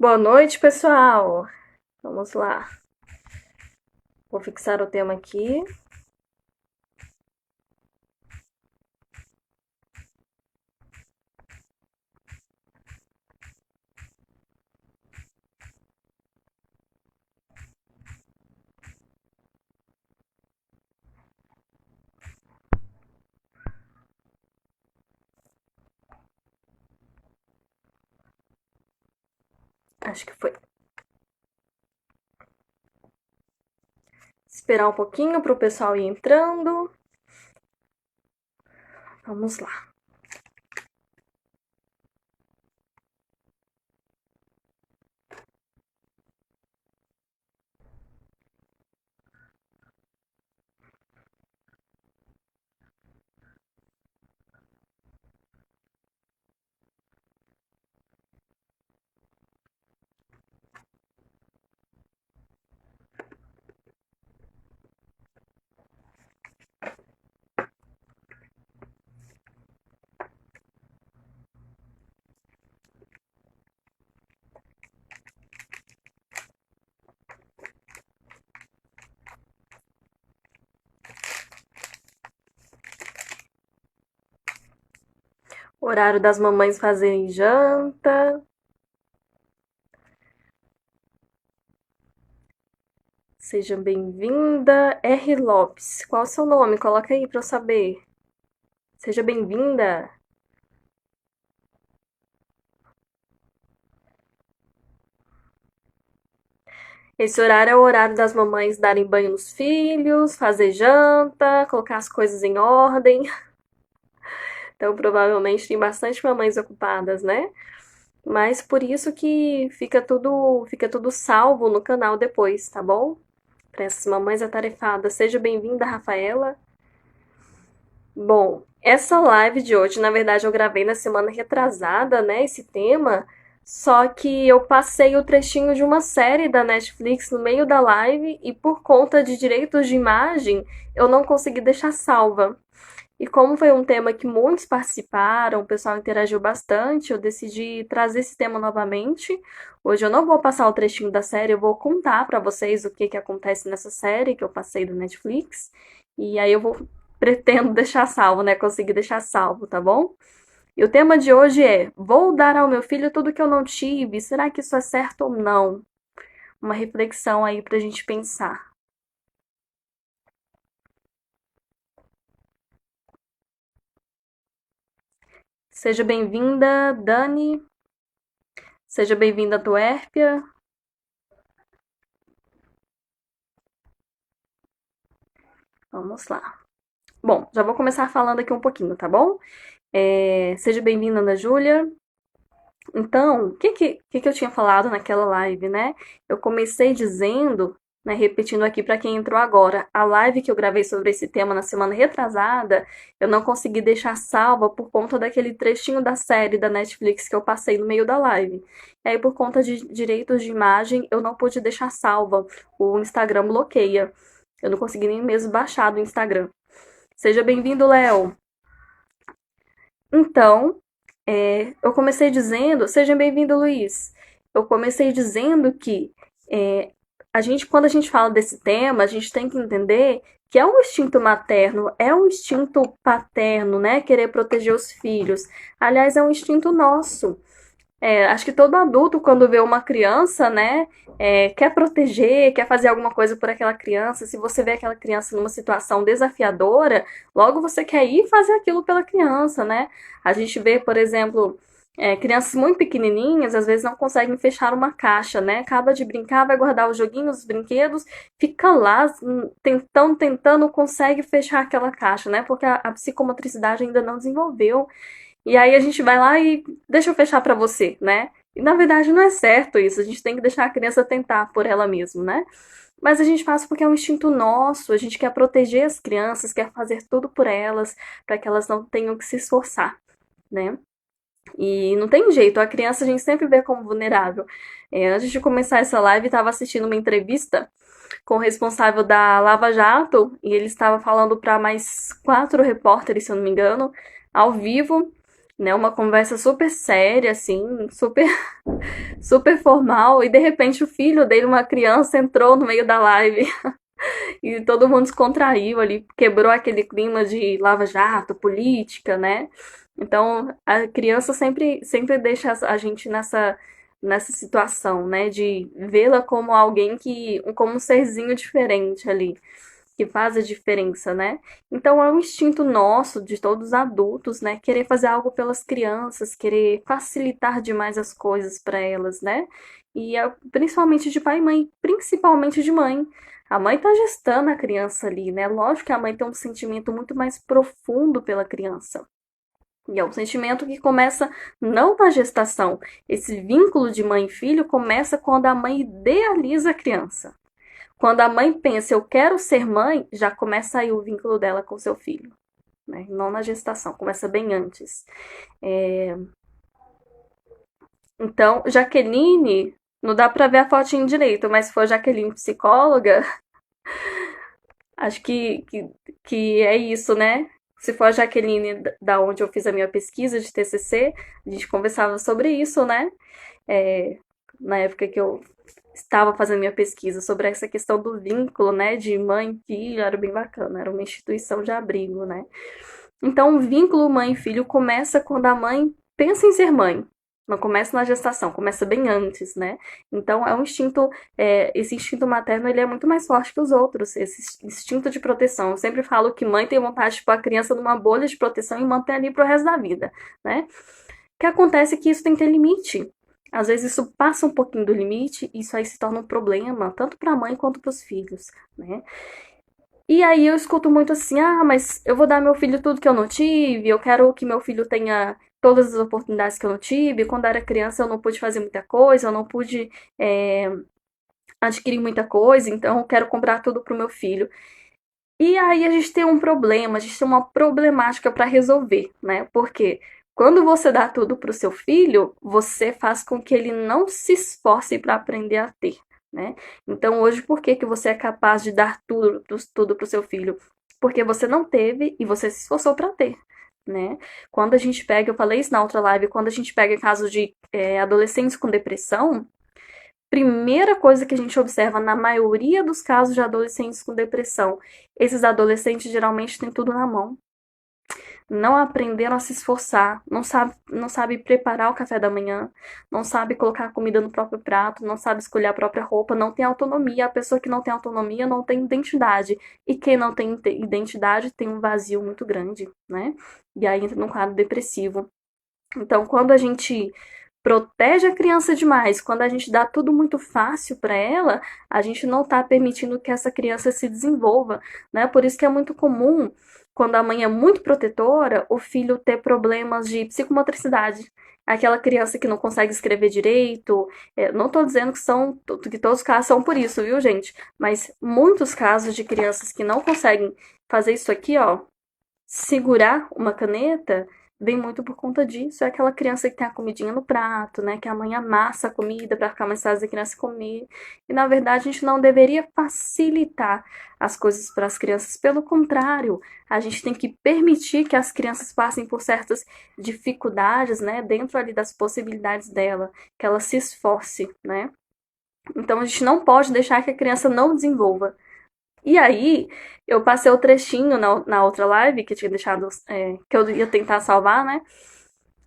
Boa noite, pessoal. Vamos lá. Vou fixar o tema aqui. Acho que foi. Esperar um pouquinho para o pessoal ir entrando. Vamos lá. Horário das mamães fazerem janta. Seja bem-vinda. R. Lopes. Qual é o seu nome? Coloca aí para eu saber. Seja bem-vinda. Esse horário é o horário das mamães darem banho nos filhos, fazer janta, colocar as coisas em ordem. Então, provavelmente tem bastante mamães ocupadas, né? Mas por isso que fica tudo salvo no canal depois, tá bom? Para essas mamães atarefadas. Seja bem-vinda, Rafaela. Bom, essa live de hoje, na verdade, eu gravei na semana retrasada, né? Esse tema. Só que eu passei o trechinho de uma série da Netflix no meio da live e por conta de direitos de imagem, eu não consegui deixar salva. E como foi um tema que muitos participaram, o pessoal interagiu bastante, eu decidi trazer esse tema novamente. Hoje eu não vou passar o trechinho da série, eu vou contar para vocês o que que acontece nessa série que eu passei do Netflix. E aí pretendo deixar salvo, né? Conseguir deixar salvo, tá bom? E o tema de hoje é: vou dar ao meu filho tudo que eu não tive. Será que isso é certo ou não? Uma reflexão aí pra gente pensar. Seja bem-vinda, Dani. Seja bem-vinda, Tuérpia. Vamos lá. Bom, já vou começar falando aqui um pouquinho, tá bom? Seja bem-vinda, Ana Júlia. Então, o que eu tinha falado naquela live, né? Eu comecei dizendo, né, repetindo aqui para quem entrou agora, a live que eu gravei sobre esse tema na semana retrasada, eu não consegui deixar salva por conta daquele trechinho da série da Netflix que eu passei no meio da live. E aí, por conta de direitos de imagem, eu não pude deixar salva. O Instagram bloqueia. Eu não consegui nem mesmo baixar do Instagram. Seja bem-vindo, Léo. Então, eu comecei dizendo, seja bem-vindo, Luiz. Eu comecei dizendo que quando a gente fala desse tema, a gente tem que entender que é um instinto materno, é um instinto paterno, né? Querer proteger os filhos. Aliás, é um instinto nosso. Acho que todo adulto, quando vê uma criança, né, quer proteger, quer fazer alguma coisa por aquela criança. Se você vê aquela criança numa situação desafiadora, logo você quer ir fazer aquilo pela criança, né? A gente vê, por exemplo, crianças muito pequenininhas, às vezes não conseguem fechar uma caixa, né? Acaba de brincar, vai guardar os joguinhos, os brinquedos, fica lá tentando, tentando, consegue fechar aquela caixa, né? Porque a psicomotricidade ainda não desenvolveu. E aí a gente vai lá e deixa eu fechar pra você, né? E na verdade não é certo isso. A gente tem que deixar a criança tentar por ela mesma, né? Mas a gente faz porque é um instinto nosso. A gente quer proteger as crianças, quer fazer tudo por elas, para que elas não tenham que se esforçar, né? E não tem jeito, a criança a gente sempre vê como vulnerável. Antes de começar essa live, estava assistindo uma entrevista com o responsável da Lava Jato e ele estava falando para mais 4 repórteres, se eu não me engano, ao vivo. né? Uma conversa super séria, assim, super, super formal, e de repente o filho dele, uma criança, entrou no meio da live e todo mundo descontraiu ali, quebrou aquele clima de lava-jato, política, né? Então, a criança sempre deixa a gente nessa situação, né? De vê-la como alguém como um serzinho diferente ali, que faz a diferença, né? Então, é um instinto nosso, de todos os adultos, né? Querer fazer algo pelas crianças, querer facilitar demais as coisas para elas, né? E principalmente de pai e mãe, principalmente de mãe. A mãe tá gestando a criança ali, né? Lógico que a mãe tem um sentimento muito mais profundo pela criança. E é um sentimento que começa não na gestação. Esse vínculo de mãe e filho começa quando a mãe idealiza a criança. Quando a mãe pensa, eu quero ser mãe, já começa aí o vínculo dela com seu filho. Né? Não na gestação, começa bem antes. É... Então, Jaqueline, não dá pra ver a fotinho direito, mas se for Jaqueline psicóloga, acho que é isso, né? Se for a Jaqueline da onde eu fiz a minha pesquisa de TCC, a gente conversava sobre isso, né? É, na época que eu estava fazendo minha pesquisa sobre essa questão do vínculo, né, de mãe e filho, era bem bacana, era uma instituição de abrigo, né? Então, o vínculo mãe e filho começa quando a mãe pensa em ser mãe. Não começa na gestação, começa bem antes, né? Então, é um instinto, esse instinto materno, ele é muito mais forte que os outros, esse instinto de proteção. Eu sempre falo que mãe tem vontade de pôr a criança numa bolha de proteção e manter ali pro resto da vida, né? O que acontece é que isso tem que ter limite. Às vezes isso passa um pouquinho do limite e isso aí se torna um problema, tanto para a mãe quanto para os filhos, né? E aí eu escuto muito assim, ah, mas eu vou dar ao meu filho tudo que eu não tive, eu quero que meu filho tenha todas as oportunidades que eu não tive. Quando eu era criança eu não pude fazer muita coisa, eu não pude adquirir muita coisa, então eu quero comprar tudo pro meu filho. E aí a gente tem um problema, a gente tem uma problemática para resolver, né? Porque quando você dá tudo pro seu filho, você faz com que ele não se esforce para aprender a ter, né? Então hoje, por que que você é capaz de dar tudo pro seu filho? Porque você não teve e você se esforçou para ter, né? Quando a gente pega, eu falei isso na outra live, quando a gente pega casos de adolescentes com depressão, primeira coisa que a gente observa na maioria dos casos de adolescentes com depressão, esses adolescentes geralmente têm tudo na mão. Não aprenderam a se esforçar, não sabe preparar o café da manhã, não sabe colocar a comida no próprio prato, não sabe escolher a própria roupa, não tem autonomia. A pessoa que não tem autonomia não tem identidade. E quem não tem identidade tem um vazio muito grande, né? E aí entra num quadro depressivo. Então, quando a gente protege a criança demais, quando a gente dá tudo muito fácil para ela, a gente não está permitindo que essa criança se desenvolva, né? Por isso que é muito comum, quando a mãe é muito protetora, o filho ter problemas de psicomotricidade. Aquela criança que não consegue escrever direito. Não estou dizendo que todos os casos são por isso, viu, gente? Mas muitos casos de crianças que não conseguem fazer isso aqui, ó, segurar uma caneta, vem muito por conta disso. É aquela criança que tem a comidinha no prato, né? Que a mãe amassa a comida para ficar mais fácil da criança comer. E na verdade a gente não deveria facilitar as coisas para as crianças. Pelo contrário, a gente tem que permitir que as crianças passem por certas dificuldades, né? Dentro ali das possibilidades dela, que ela se esforce, né? Então a gente não pode deixar que a criança não desenvolva. E aí, eu passei o trechinho na outra live que eu tinha deixado, que eu ia tentar salvar, né?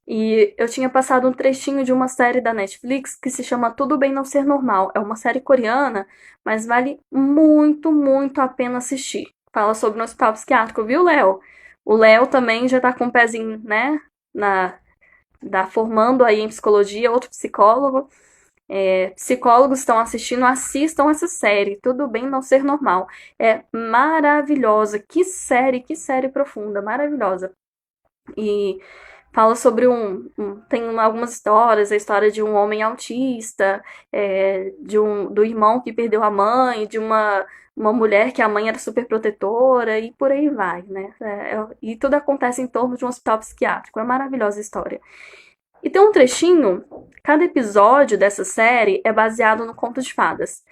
E eu tinha passado um trechinho de uma série da Netflix que se chama Tudo Bem Não Ser Normal. É uma série coreana, mas vale muito, muito a pena assistir. Fala sobre um hospital psiquiátrico, viu, Léo? O Léo também já tá com um pezinho, né? Formando aí em psicologia, outro psicólogo. Psicólogos estão assistindo, assistam essa série. Tudo Bem Não Ser Normal. É maravilhosa. Que série profunda, maravilhosa. E fala sobre tem algumas histórias, a história de um homem autista, do irmão que perdeu a mãe, de uma mulher que a mãe era super protetora e por aí vai, né? E tudo acontece em torno de um hospital psiquiátrico. É maravilhosa a história. E tem um trechinho, cada episódio dessa série é baseado no conto de fadas.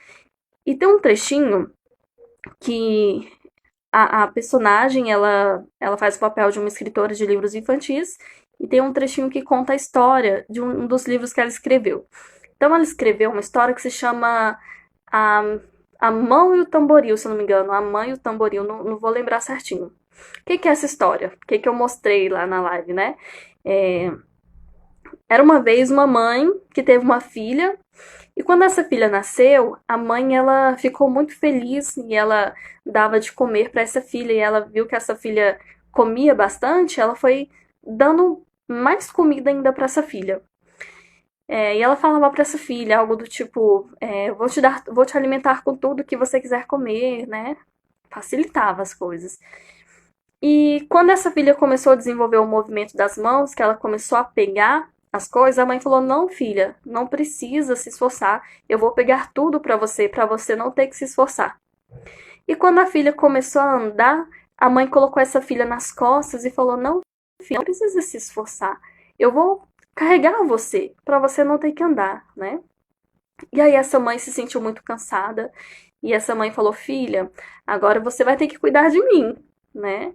E tem um trechinho que a personagem, ela faz o papel de uma escritora de livros infantis, e tem um trechinho que conta a história de um dos livros que ela escreveu. Então, ela escreveu uma história que se chama A, a Mão e o Tamboril, se eu não me engano. A Mãe e o Tamboril, não vou lembrar certinho. O que é essa história? O que eu mostrei lá na live, né? Era uma vez uma mãe que teve uma filha, e quando essa filha nasceu, a mãe ela ficou muito feliz e ela dava de comer para essa filha, e ela viu que essa filha comia bastante, ela foi dando mais comida ainda para essa filha. E ela falava para essa filha algo do tipo, vou te alimentar com tudo que você quiser comer, né? Facilitava as coisas. E quando essa filha começou a desenvolver o movimento das mãos, que ela começou a pegar as coisas, a mãe falou: "Não, filha, não precisa se esforçar. Eu vou pegar tudo para você não ter que se esforçar." E quando a filha começou a andar, a mãe colocou essa filha nas costas e falou: "Não, filha, não precisa se esforçar. Eu vou carregar você para você não ter que andar, né?" E aí essa mãe se sentiu muito cansada e essa mãe falou: "Filha, agora você vai ter que cuidar de mim, né?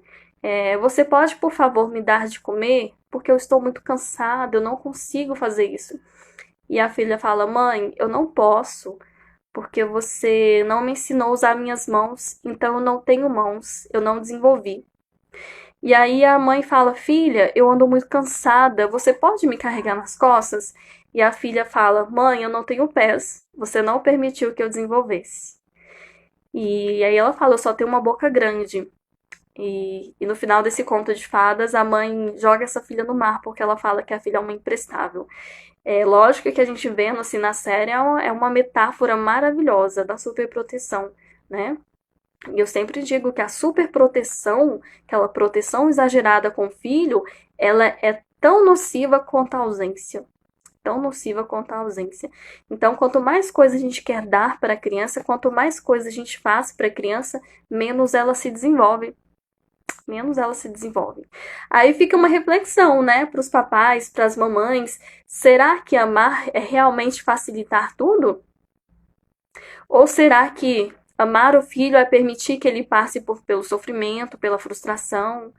Você pode, por favor, me dar de comer? Porque eu estou muito cansada, eu não consigo fazer isso." E a filha fala: "Mãe, eu não posso, porque você não me ensinou a usar minhas mãos, então eu não tenho mãos, eu não desenvolvi." E aí a mãe fala: "Filha, eu ando muito cansada, você pode me carregar nas costas?" E a filha fala: "Mãe, eu não tenho pés, você não permitiu que eu desenvolvesse." E aí ela fala: "Eu só tenho uma boca grande." E no final desse conto de fadas, a mãe joga essa filha no mar, porque ela fala que a filha é uma imprestável. É lógico que a gente vendo assim na série é uma metáfora maravilhosa da superproteção, né? E eu sempre digo que a superproteção, aquela proteção exagerada com o filho, ela é tão nociva quanto a ausência. Tão nociva quanto a ausência. Então, quanto mais coisa a gente quer dar para a criança, quanto mais coisa a gente faz para a criança, menos ela se desenvolve. Menos ela se desenvolve. Aí fica uma reflexão, né, para os papais, para as mamães. Será que amar é realmente facilitar tudo? Ou será que amar o filho é permitir que ele passe pelo sofrimento, pela frustração,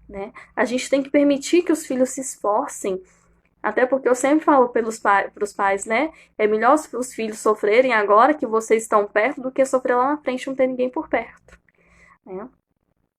né? A gente tem que permitir que os filhos se esforcem. Até porque eu sempre falo para os pais, né? É melhor os filhos sofrerem agora que vocês estão perto do que sofrer lá na frente e não ter ninguém por perto, né?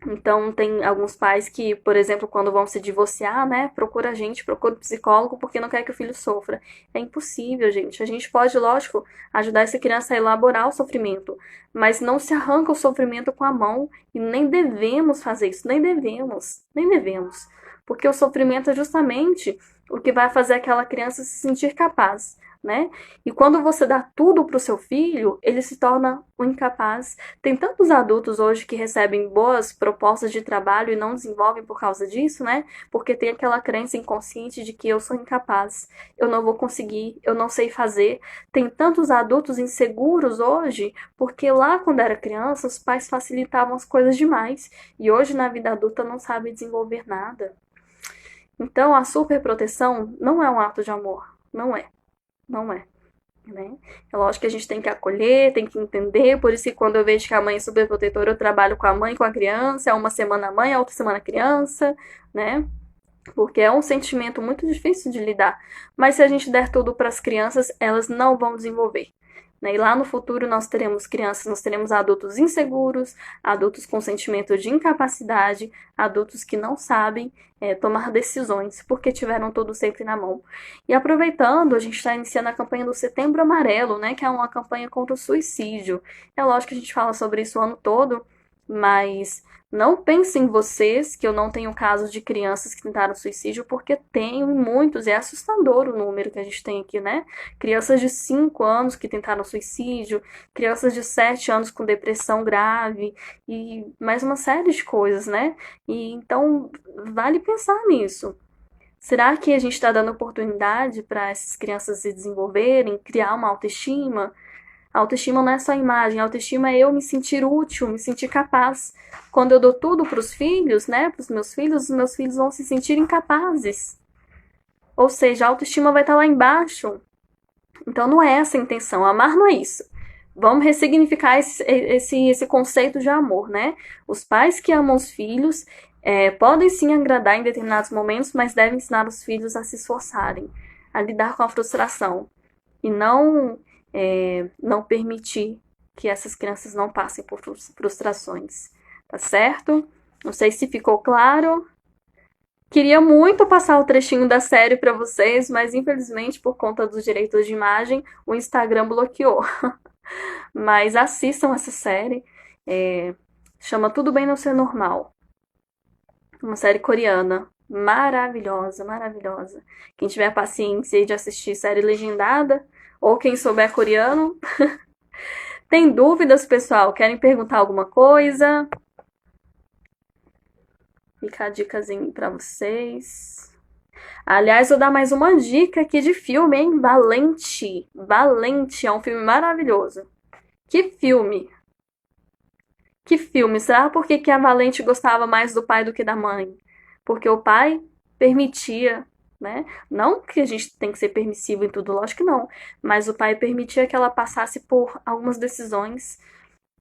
Então, tem alguns pais que, por exemplo, quando vão se divorciar, né, procura a gente, procura um psicólogo porque não quer que o filho sofra. É impossível, gente. A gente pode, lógico, ajudar essa criança a elaborar o sofrimento, mas não se arranca o sofrimento com a mão e nem devemos fazer isso, nem devemos, nem devemos. Porque o sofrimento é justamente o que vai fazer aquela criança se sentir capaz, né? E quando você dá tudo para o seu filho, ele se torna um incapaz. Tem tantos adultos hoje que recebem boas propostas de trabalho e não desenvolvem por causa disso, né? Porque tem aquela crença inconsciente de que eu sou incapaz, eu não vou conseguir, eu não sei fazer. Tem tantos adultos inseguros hoje, porque lá quando era criança, os pais facilitavam as coisas demais e hoje na vida adulta não sabe desenvolver nada. Então, a superproteção não é um ato de amor, não é. Não é, né? É lógico que a gente tem que acolher, tem que entender, por isso que quando eu vejo que a mãe é superprotetora, eu trabalho com a mãe e com a criança, é uma semana a mãe, a outra semana a criança, né? Porque é um sentimento muito difícil de lidar. Mas se a gente der tudo para as crianças, elas não vão desenvolver, né? E lá no futuro nós teremos crianças, nós teremos adultos inseguros, adultos com sentimento de incapacidade, adultos que não sabem tomar decisões porque tiveram tudo sempre na mão. E aproveitando, a gente está iniciando a campanha do Setembro Amarelo, né? Que é uma campanha contra o suicídio. É lógico que a gente fala sobre isso o ano todo, mas não pensem vocês que eu não tenho casos de crianças que tentaram suicídio, porque tenho muitos, é assustador o número que a gente tem aqui, né? Crianças de 5 anos que tentaram suicídio, crianças de 7 anos com depressão grave e mais uma série de coisas, né? E então vale pensar nisso. Será que a gente está dando oportunidade para essas crianças se desenvolverem, criar uma autoestima? A autoestima não é só imagem, a autoestima é eu me sentir útil, me sentir capaz. Quando eu dou tudo para os filhos, né, para os meus filhos vão se sentir incapazes. Ou seja, a autoestima vai estar lá embaixo. Então não é essa a intenção, amar não é isso. Vamos ressignificar esse conceito de amor, né? Os pais que amam os filhos, Podem sim agradar em determinados momentos, mas devem ensinar os filhos a se esforçarem, a lidar com a frustração e não permitir que essas crianças não passem por frustrações, tá certo? Não sei se ficou claro. Queria muito passar o trechinho da série para vocês, mas infelizmente por conta dos direitos de imagem, o Instagram bloqueou. Mas assistam essa série. É, chama Tudo Bem Não Ser Normal. Uma série coreana. Maravilhosa, maravilhosa. Quem tiver paciência de assistir série legendada, ou quem souber coreano. Tem dúvidas, pessoal? Querem perguntar alguma coisa? Fica a dicasinha pra vocês. Aliás, vou dar mais uma dica aqui de filme, hein? Valente. Valente é um filme maravilhoso. Que filme? Que filme? Será por que a Valente gostava mais do pai do que da mãe? Porque o pai permitia, né? Não que a gente tem que ser permissivo em tudo, lógico que não. Mas o pai permitia que ela passasse por algumas decisões.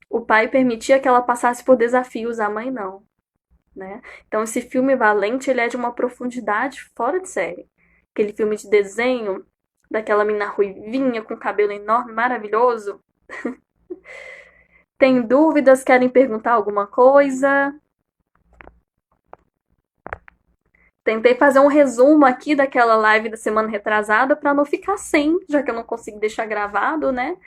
O pai permitia que ela passasse por desafios, a mãe não, né? Então esse filme Valente, ele é de uma profundidade fora de série. Aquele filme de desenho daquela mina ruivinha com cabelo enorme, maravilhoso. Tem dúvidas? Querem perguntar alguma coisa? Tentei fazer um resumo aqui daquela live da semana retrasada para não ficar sem, já que eu não consegui deixar gravado, né?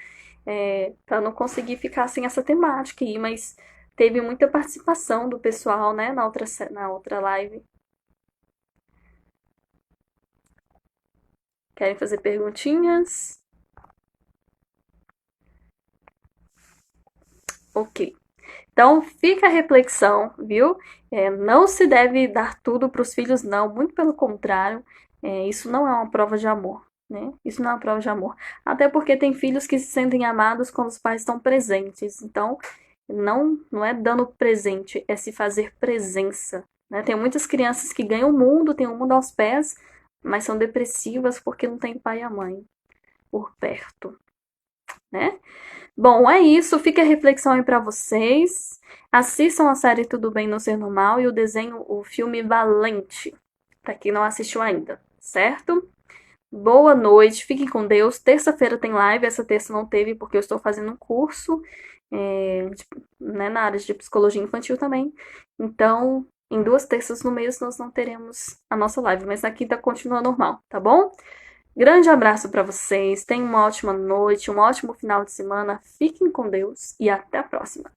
Para não conseguir ficar sem essa temática aí, mas teve muita participação do pessoal, né, na outra live. Querem fazer perguntinhas? Ok. Então, fica a reflexão, viu? Não se deve dar tudo para os filhos, não. Muito pelo contrário, isso não é uma prova de amor, né? Isso não é uma prova de amor. Até porque tem filhos que se sentem amados quando os pais estão presentes. Então, não é dando presente, é se fazer presença, né? Tem muitas crianças que ganham o mundo, têm o mundo aos pés, mas são depressivas porque não tem pai e a mãe por perto, né? Bom, é isso. Fica a reflexão aí pra vocês. Assistam a série Tudo Bem Não Ser Normal e o filme Valente, pra quem não assistiu ainda, certo? Boa noite, fiquem com Deus. Terça-feira tem live, essa terça não teve porque eu estou fazendo um curso né, na área de psicologia infantil também. Então, em 2 terças no mês nós não teremos a nossa live, mas na quinta continua normal, tá bom? Grande abraço para vocês, tenham uma ótima noite, um ótimo final de semana, fiquem com Deus e até a próxima.